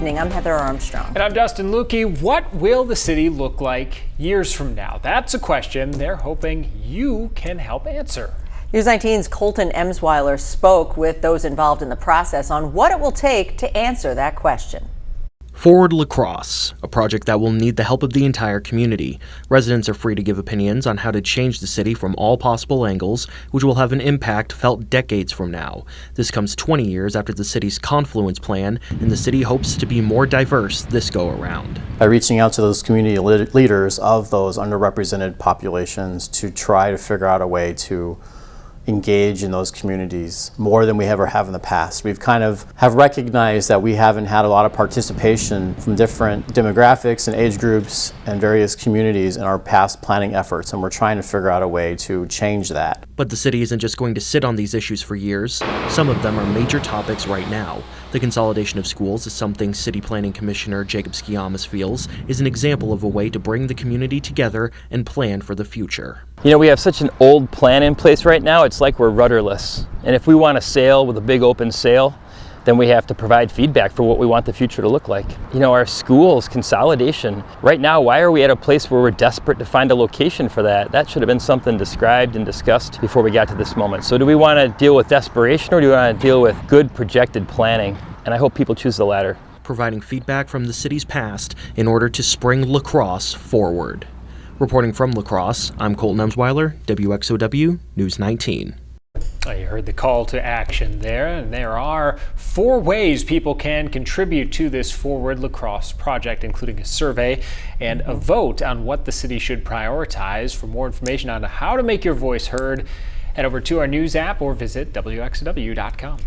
I'm Heather Armstrong. And I'm Dustin Lukey. What will the city look like years from now? That's a question they're hoping you can help answer. News 19's Colton Emsweiler spoke with those involved in the process on what it will take to answer that question. Forward Crosse, a project that will need the help of the entire community. Residents are free to give opinions on how to change the city from all possible angles, which will have an impact felt decades from now. This comes 20 years after the city's Confluence Plan, and the city hopes to be more diverse this go around. By reaching out to those community leaders of those underrepresented populations to try to figure out a way to engage in those communities more than we ever have in the past. We've kind of have recognized that we haven't had a lot of participation from different demographics and age groups and various communities in our past planning efforts, and we're trying to figure out a way to change that. But the city isn't just going to sit on these issues for years. Some of them are major topics right now. The consolidation of schools is something City Planning Commissioner Jacob Skiamas feels is an example of a way to bring the community together and plan for the future. You know, we have such an old plan in place right now, it's like we're rudderless. And if we want to sail with a big open sail, then we have to provide feedback for what we want the future to look like. You know, our schools consolidation, right now, why are we at a place where we're desperate to find a location for that? That should have been something described and discussed before we got to this moment. So do we want to deal with desperation, or do we want to deal with good projected planning? And I hope people choose the latter. Providing feedback from the city's past in order to spring La Crosse forward. Reporting from La Crosse, I'm Colton Emsweiler, WXOW News 19. You heard the call to action there, and there are 4 ways people can contribute to this Forward La Crosse project, including a survey and a vote on what the city should prioritize. For more information on how to make your voice heard, head over to our news app or visit WXOW.com.